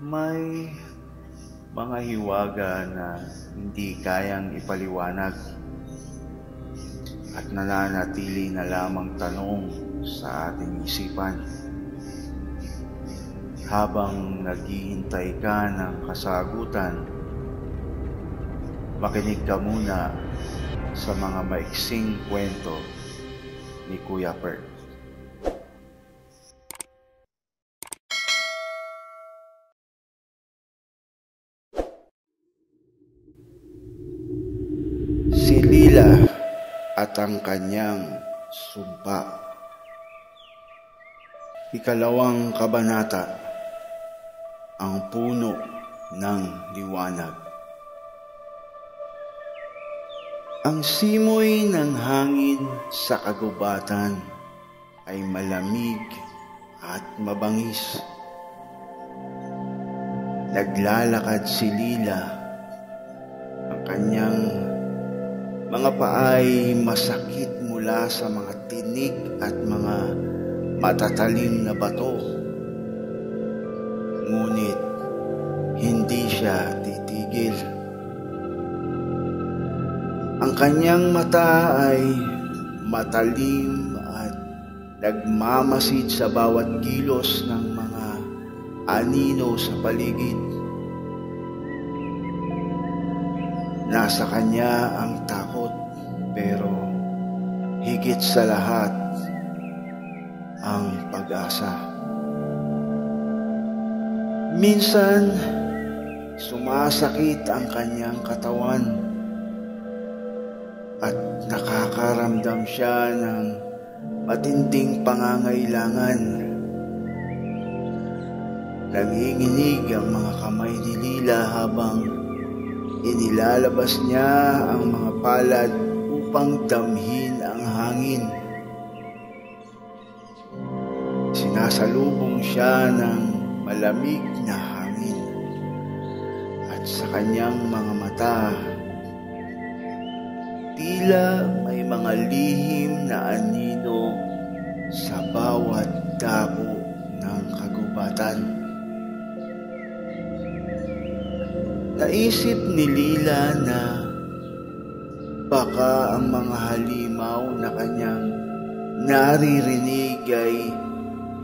May mga hiwaga na hindi kayang ipaliwanag at nananatili na lamang tanong sa ating isipan. Habang naghihintay ka ng kasagutan, makinig ka muna sa mga maiksing kwento ni Kuya Bert. Si Lila at ang kanyang sumpa. Ikalawang kabanata, ang puno ng liwanag. Ang simoy ng hangin sa kagubatan ay malamig at mabangis. Naglalakad si Lila. Ang kanyang mga paay masakit mula sa mga tinik at mga matatalim na bato. Ngunit hindi siya titigil. Ang kanyang mata ay matalim at nagmamasid sa bawat kilos ng mga anino sa paligid. Nasa kanya ang takot, pero higit sa lahat ang pag-asa. Minsan, sumasakit ang kanyang katawan at nakakaramdam siya ng matinding pangangailangan. Nanginginig ang mga kamay ni Lila habang inilalabas niya ang mga palad upang damhin ang hangin. Sinasalubong siya ng malamig na hangin at sa kanyang mga mata, tila may mga lihim na anino sa bawat dako ng kagubatan. Naisip ni Lila na baka ang mga halimaw na kanyang naririnig ay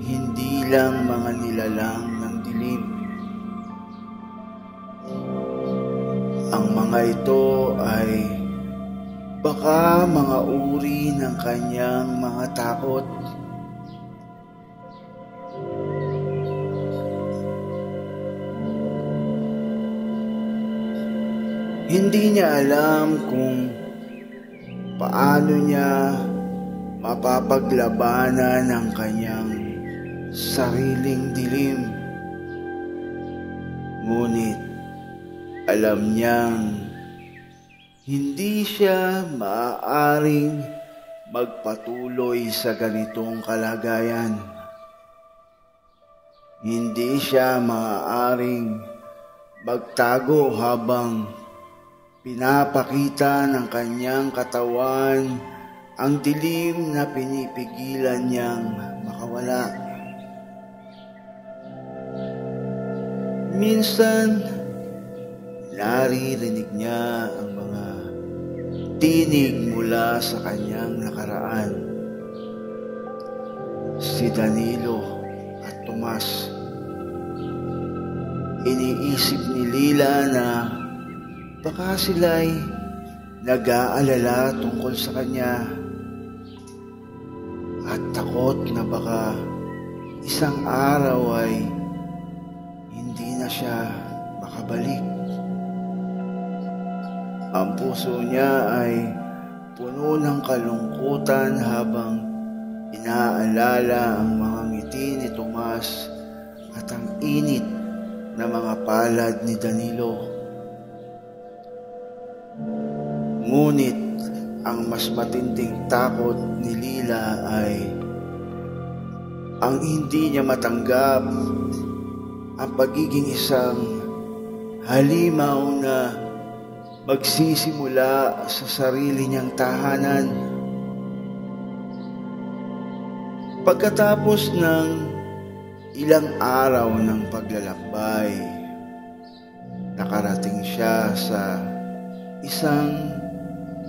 hindi lang mga nilalang ng dilim. Ang mga ito ay baka mga uri ng kanyang mga takot. Hindi niya alam kung paano niya mapapaglabanan ang kanyang sariling dilim. Ngunit alam niyang hindi siya maaaring magpatuloy sa ganitong kalagayan. Hindi siya maaaring magtago habang pinapakita ng kanyang katawan ang dilim na pinipigilan niyang makawala. Minsan, naririnig niya ang mga tinig mula sa kanyang nakaraan. Si Danilo at Tomas. Iniisip ni Lila na baka sila'y nag-aalala tungkol sa kanya at takot na baka isang araw ay hindi na siya makabalik. Ang puso niya ay puno ng kalungkutan habang inaalala ang mga ngiti ni Tomas at ang init na mga palad ni Danilo. Ngunit ang mas matinding takot ni Lila ay ang hindi niya matanggap ang pagiging isang halimaw na magsisimula sa sarili niyang tahanan. Pagkatapos ng Ilang araw ng paglalakbay, nakarating siya sa isang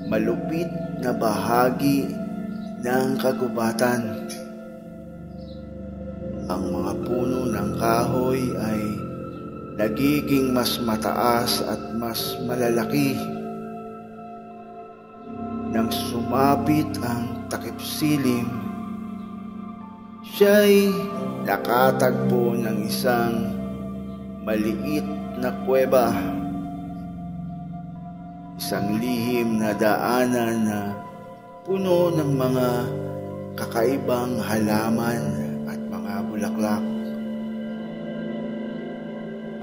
malupit na bahagi ng kagubatan. Ang mga puno ng kahoy ay nagiging mas mataas at mas malalaki. Nang sumapit ang takip silim, siya'y nakatagpo ng isang maliit na kuweba. Isang lihim na daanan na puno ng mga kakaibang halaman at mga bulaklak.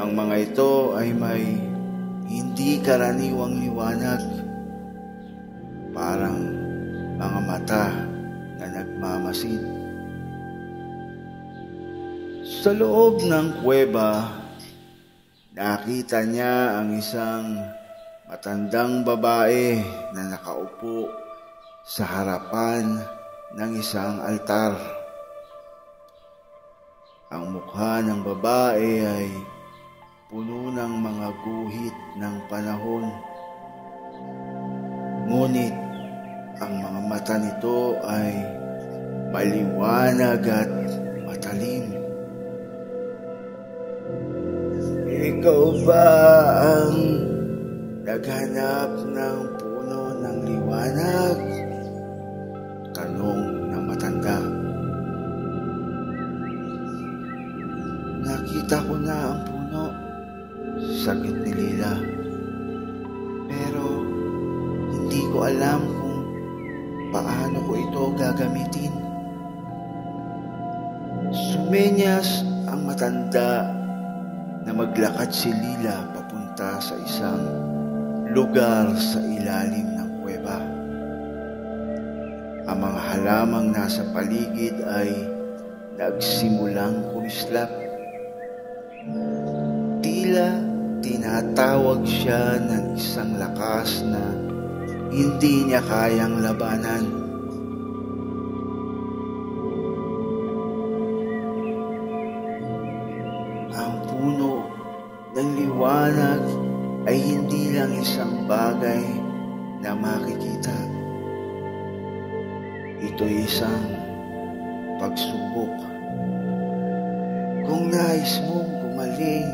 Ang mga ito ay may hindi karaniwang liwanag, parang mga mata na nagmamasid. Sa loob ng kuweba, nakita niya ang isang matandang babae na nakaupo sa harapan ng isang altar. Ang mukha ng babae ay puno ng mga guhit ng panahon. Ngunit ang mga mata nito ay maliwanag at matalim. Ikaw ba ang naghanap ng puno ng liwanag? Tanong ng matanda. Nakita ko na ang puno, sagot ni Lila. Pero hindi ko alam kung paano ko ito gagamitin. Sumenyas ang matanda na maglakad si Lila papunta sa isang lugar sa ilalim ng kuweba. Ang mga halamang nasa paligid ay nagsimulang kumislap. Tila tinatawag siya ng isang lakas na hindi niya kayang labanan. Ang puno ng liwanag ay hindi lang isang bagay na makikita. Ito'y isang pagsubok. Kung nais mong gumaling,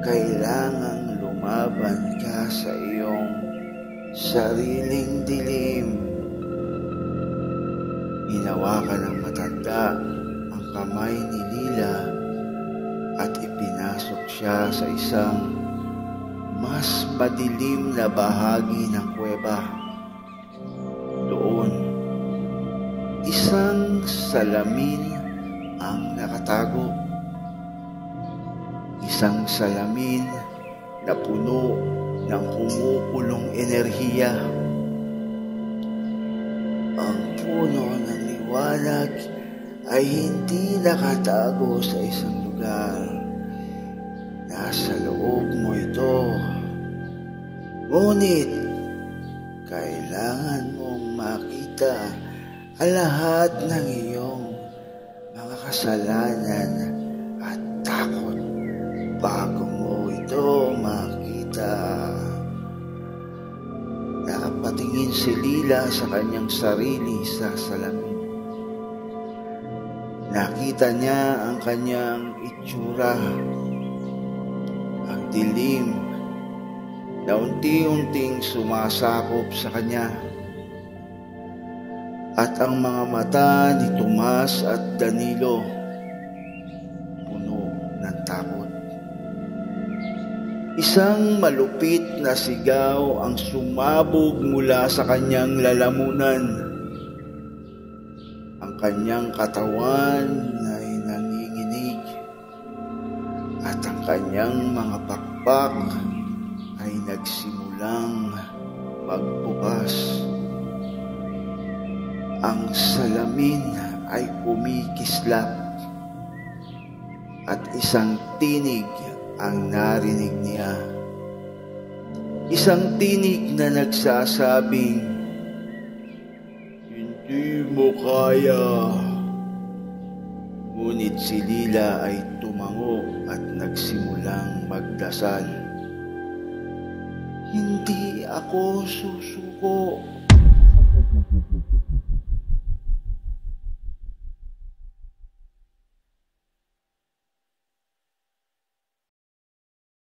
kailangang lumaban ka sa iyong sariling dilim. Hinawakan ng matanda ang kamay ni Lila at ipinasok siya sa isang mas madilim na bahagi ng kuweba. Doon, isang salamin ang nakatago. Isang salamin na puno ng kumukulong enerhiya. Ang puno ng liwanag ay hindi nakatago sa isang lugar. Nasa loob mo ito. Ngunit, kailangan mong makita ang lahat ng iyong mga kasalanan at takot bago mo ito makita. Nakapatingin si Lila sa kanyang sarili sa salamin. Nakita niya ang kanyang itsura, ang dilim na unti-unting sumasakop sa kanya, at ang mga mata ni Tomas at Danilo puno ng takot. Isang malupit na sigaw ang sumabog mula sa kanyang lalamunan. Ang kanyang katawan ay nanginginig at ang kanyang mga pakpak ay nagsimulang magbukas. Ang salamin ay kumikislap at isang tinig ang narinig niya. Isang tinig na nagsasabing, "Hindi mo kaya. Ngunit si Lila ay tumango at nagsimulang magdasal. Hindi ako susuko.